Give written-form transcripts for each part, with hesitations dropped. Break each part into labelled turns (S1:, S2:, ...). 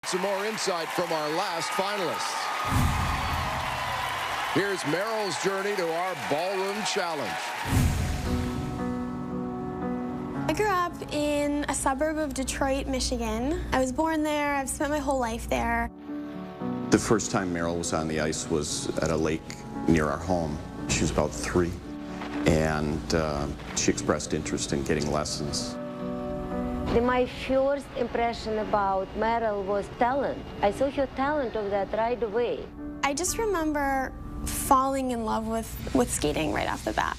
S1: Some more insight from our last finalists. Here's Meryl's journey to our ballroom challenge.
S2: I grew up in a suburb of Detroit, Michigan. I was born there. I've spent my whole life there.
S3: The first time Meryl was on the ice was at a lake near our home. She was about 3, and she expressed interest in getting lessons.
S4: My first impression about Meryl was talent. I saw her talent of that right away.
S2: I just remember falling in love with skating right off the bat.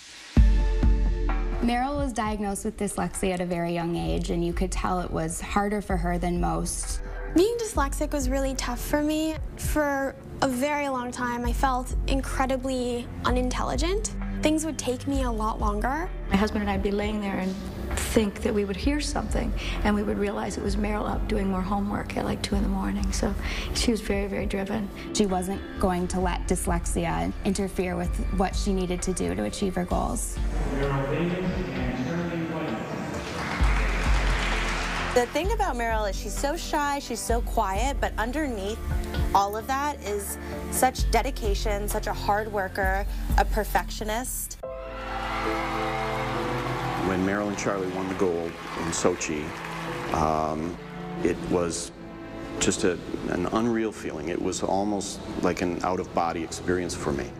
S5: Meryl was diagnosed with dyslexia at a very young age, and you could tell it was harder for her than most.
S2: Being dyslexic was really tough for me. For a very long time, I felt incredibly unintelligent. Things would take me a lot longer.
S6: My husband and I'd be laying there and think that we would hear something, and we would realize it was Meryl up doing more homework at like 2 in the morning. So she was very, very driven.
S5: She wasn't going to let dyslexia interfere with what she needed to do to achieve her goals.
S7: The thing about Meryl is she's so shy, she's so quiet, but underneath all of that is such dedication, such a hard worker, a perfectionist.
S3: When Meryl and Charlie won the gold in Sochi, it was just an unreal feeling. It was almost like an out-of-body experience for me.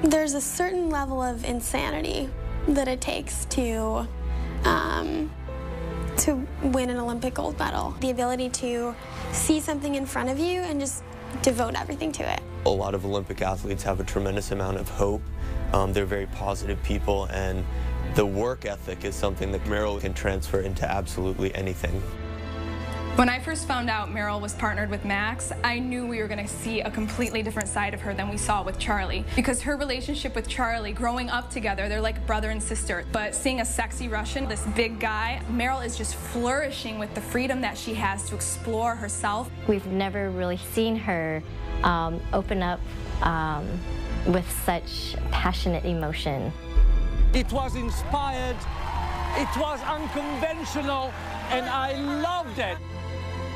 S2: There's a certain level of insanity that it takes to win an Olympic gold medal. The ability to see something in front of you and just devote everything to it.
S8: A lot of Olympic athletes have a tremendous amount of hope. They're very positive people, and the work ethic is something that Meryl can transfer into absolutely anything.
S9: When I first found out Meryl was partnered with Max, I knew we were going to see a completely different side of her than we saw with Charlie. Because her relationship with Charlie, growing up together, they're like brother and sister. But seeing a sexy Russian, this big guy, Meryl is just flourishing with the freedom that she has to explore herself.
S10: We've never really seen her open up with such passionate emotion.
S11: It was inspired, it was unconventional, and I loved it.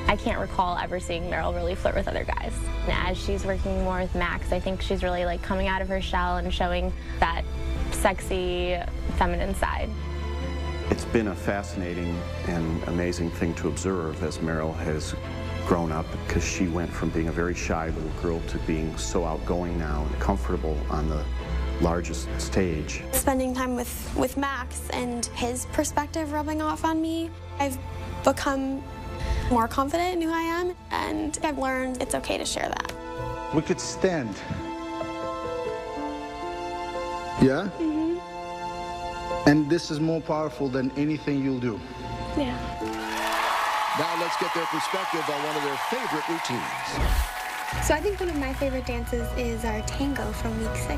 S12: I can't recall ever seeing Meryl really flirt with other guys. And as she's working more with Max, I think she's really like coming out of her shell and showing that sexy, feminine side.
S3: It's been a fascinating and amazing thing to observe as Meryl has grown up, because she went from being a very shy little girl to being so outgoing now and comfortable on the largest stage.
S2: Spending time with Max and his perspective rubbing off on me, I've become more confident in who I am, and I've learned it's okay to share that.
S13: We could stand. Yeah?
S2: Mm-hmm.
S13: And this is more powerful than anything you'll do.
S2: Yeah.
S1: Now let's get their perspective on one of their favorite routines.
S2: So I think one of my favorite dances is our tango from week 6.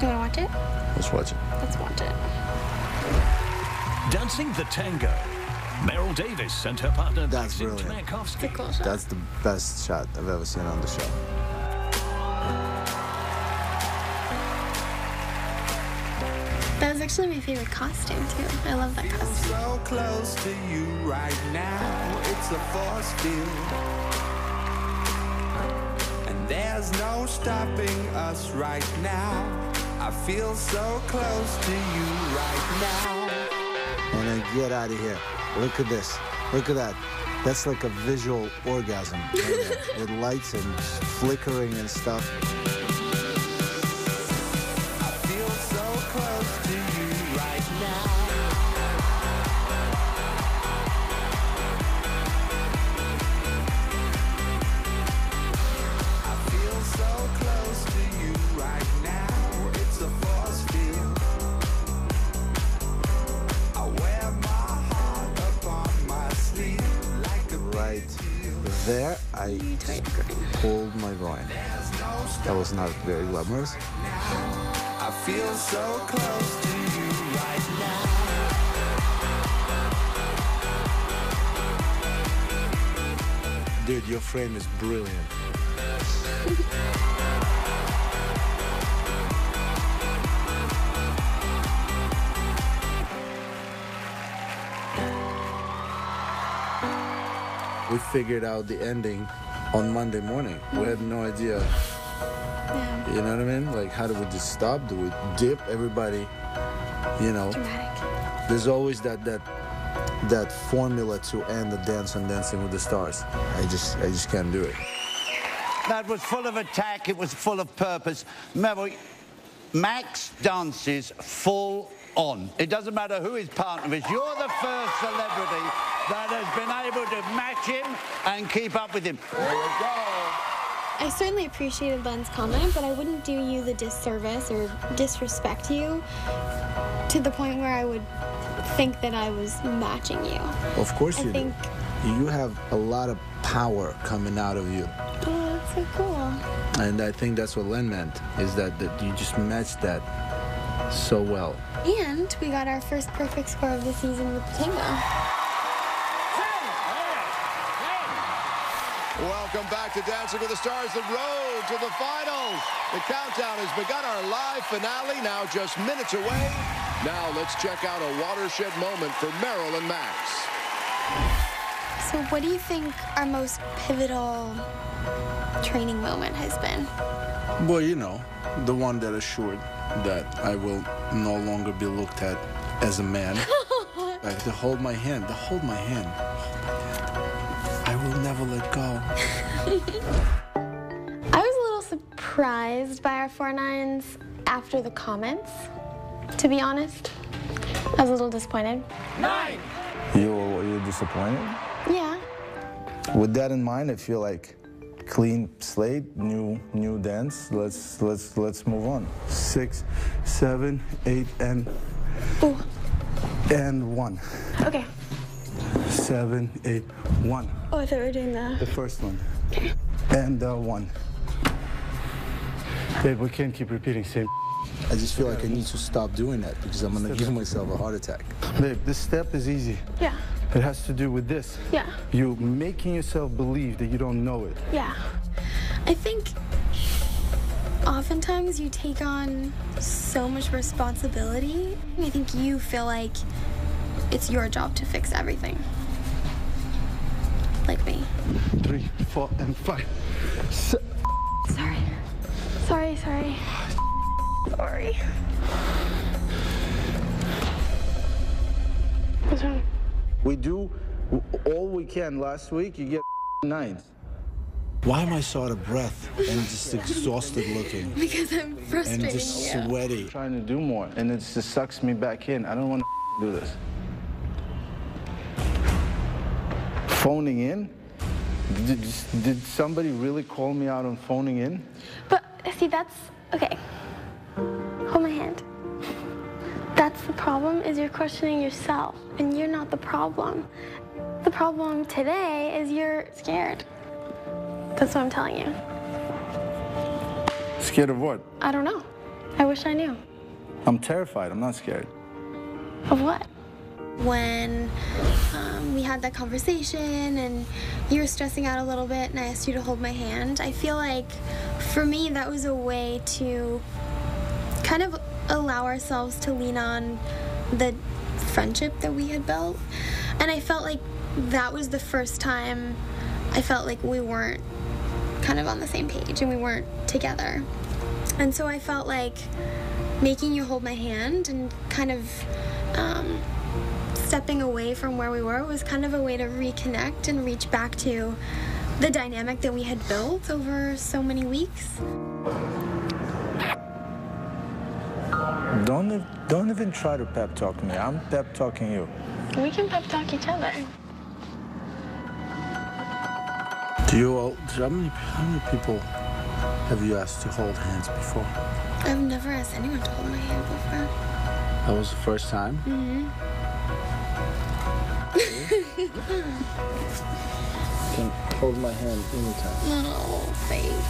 S2: You want to watch it?
S1: Let's watch it.
S2: Let's watch it.
S14: Dancing the tango. Meryl Davis and her partner Maksim
S2: It's
S14: Chmerkovskiy.
S2: a cool shot.
S15: That's the best shot I've ever seen on the show.
S2: That was actually my favorite costume, too. I love that costume.
S16: So close to you right now, it's a force field. And there's no stopping us right now. I feel so close to you right now.
S15: And then get out of here. Look at this. Look at that. That's like a visual orgasm right there, with lights and flickering and stuff.
S16: I feel so close to you right now. I feel so close to you right now. It's a force field. I wear my heart upon my sleeve like a
S15: Right there, I pulled my groin. That was not very glamorous.
S16: I feel so close to you right now.
S15: Dude, your frame is brilliant. we figured out the ending on Monday morning. We had no idea.
S2: Yeah.
S15: You know what I mean? Like, how do we just stop? Do we dip everybody? You know,
S2: Dramatic.
S15: there's always that formula to end the dance on Dancing with the Stars. I just can't do it.
S17: That was full of attack. It was full of purpose. Meryl, Max dances full on. It doesn't matter who his partner is. You're the first celebrity that has been able to match him and keep up with him.
S1: There you go.
S2: I certainly appreciated Len's comment, but I wouldn't do you the disservice or disrespect you to the point where I would think that I was matching you.
S15: Of course you
S2: think
S15: do. You have a lot of power coming out of you.
S2: Oh, that's so cool.
S15: And I think that's what Len meant, is that you just matched that so well.
S2: And we got our first perfect score of the season with the tango.
S1: Welcome back to Dancing with the Stars, the road to the finals. The countdown has begun, our live finale, now just minutes away. Now let's check out a watershed moment for Meryl and Max.
S2: So what do you think our most pivotal training moment has been?
S15: Well, you know, the one that assured that I will no longer be looked at as a man. Like, to hold my hand, to hold my hand. I will never let go.
S2: I was a little surprised by our 4-9s after the comments, to be honest. I was a little disappointed.
S15: 9! You're disappointed?
S2: Yeah.
S15: With that in mind, I feel like clean slate, new dance. Let's move on. 6, 7, 8, and 1.
S2: Okay.
S15: 7, 8, 1.
S2: Oh, I thought we were doing
S15: The first one. And 1.
S18: Dave, we can't keep repeating same.
S15: I just feel like I need to stop doing that because I'm gonna give myself a heart attack.
S18: Babe, this step is easy.
S2: Yeah.
S18: It has to do with this.
S2: Yeah.
S18: You making yourself believe that you don't know it.
S2: Yeah. I think oftentimes you take on so much responsibility. I think you feel like it's your job to fix everything. Like me.
S18: 3, 4, and 5.
S2: Sorry. Sorry. What's wrong?
S15: We do all we can. Last week, you get 9s. Why am I so out of breath and just exhausted looking?
S2: Because I'm frustrating
S15: and just
S2: you.
S15: sweaty.
S18: I'm trying to do more, and it just sucks me back in. I don't want to do this. Phoning in? Did somebody really call me out on phoning in?
S2: But, see, that's... Okay. Hold my hand. That's the problem, is you're questioning yourself, and you're not the problem. The problem today is you're scared. That's what I'm telling you.
S18: Scared of what?
S2: I don't know. I wish I knew.
S18: I'm terrified. I'm not scared.
S2: Of what? When we had that conversation and you were stressing out a little bit and I asked you to hold my hand, I feel like for me that was a way to kind of allow ourselves to lean on the friendship that we had built. And I felt like that was the first time I felt like we weren't kind of on the same page and we weren't together. And so I felt like making you hold my hand and kind of stepping away from where we were was kind of a way to reconnect and reach back to the dynamic that we had built over so many weeks.
S18: Don't even try to pep talk me. I'm pep talking you.
S2: We can pep talk each other.
S15: How many people have you asked to hold hands before?
S2: I've never asked anyone to hold my hand before.
S15: That was the first time?
S2: Mm-hmm.
S15: You can hold my hand anytime.
S2: No, babe.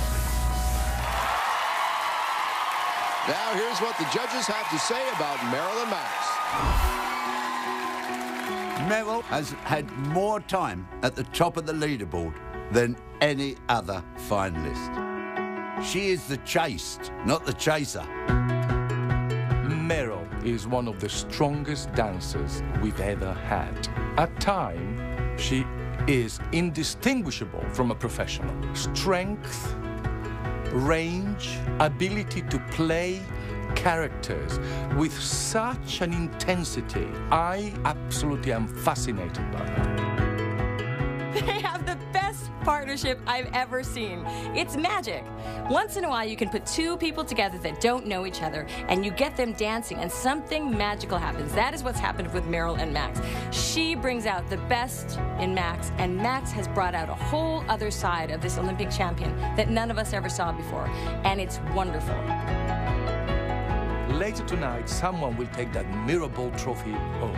S1: Now here's what the judges have to say about Meryl and Max.
S17: Meryl has had more time at the top of the leaderboard than any other finalist. She is the chased, not the chaser.
S19: Meryl is one of the strongest dancers we've ever had. At times, she is indistinguishable from a professional. Strength, range, ability to play characters with such an intensity. I absolutely am fascinated by her.
S20: They have the best partnership I've ever seen. It's magic. Once in a while, you can put two people together that don't know each other, and you get them dancing, and something magical happens. That is what's happened with Meryl and Max. She brings out the best in Max, and Max has brought out a whole other side of this Olympic champion that none of us ever saw before, and it's wonderful.
S19: Later tonight, someone will take that Mirrorball trophy home.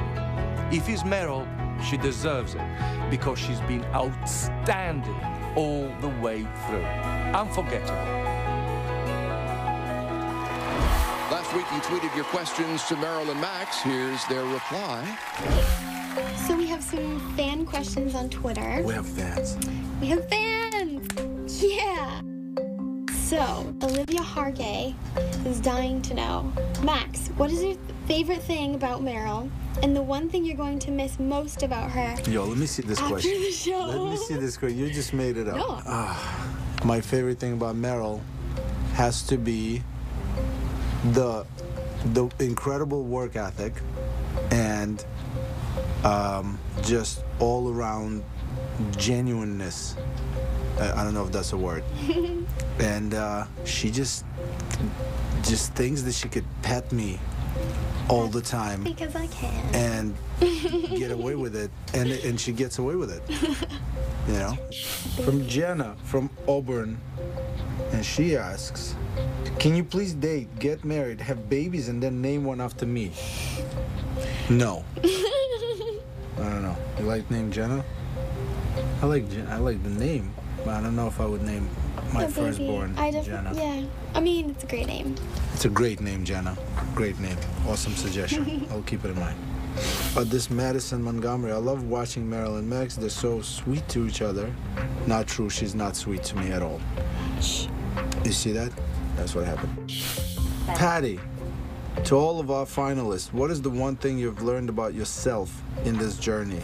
S19: If it's Meryl, she deserves it because she's been outstanding all the way through. Unforgettable.
S1: Last week, you tweeted your questions to Meryl and Max. Here's their reply.
S2: So we have some fan questions on Twitter.
S15: We have fans.
S2: We have fans! Yeah! So, Olivia Hargay is dying to know. Max, what is your favorite thing about Meryl, and the one thing you're going to miss most about her?
S15: Yo, let me see this question.
S2: After the show.
S15: Let me see this question. You just made it up.
S2: No.
S15: My favorite thing about Meryl has to be the incredible work ethic and just all around genuineness. I don't know if that's a word. And she just thinks that she could pet me all the time.
S2: Because I can.
S15: And get away with it. And she gets away with it. You know? From Jenna, from Auburn. And she asks, can you please date, get married, have babies, and then name one after me? No. I don't know. You like the name Jenna? I like the name, but I don't know if I would name my firstborn Jenna.
S2: Yeah. I mean, it's a great name.
S15: It's a great name, Jenna. Great name. Awesome suggestion. I'll keep it in mind. This Madison Montgomery, I love watching Meryl and Max. They're so sweet to each other. Not true. She's not sweet to me at all. You see that? That's what happened. Patty, to all of our finalists, what is the one thing you've learned about yourself in this journey?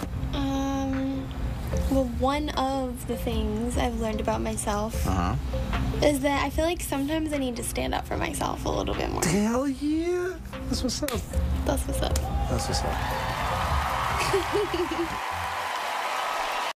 S2: Well, one of the things I've learned about myself is that I feel like sometimes I need to stand up for myself a little bit more.
S15: Hell yeah! That's what's up.
S2: That's what's up.
S15: That's what's up.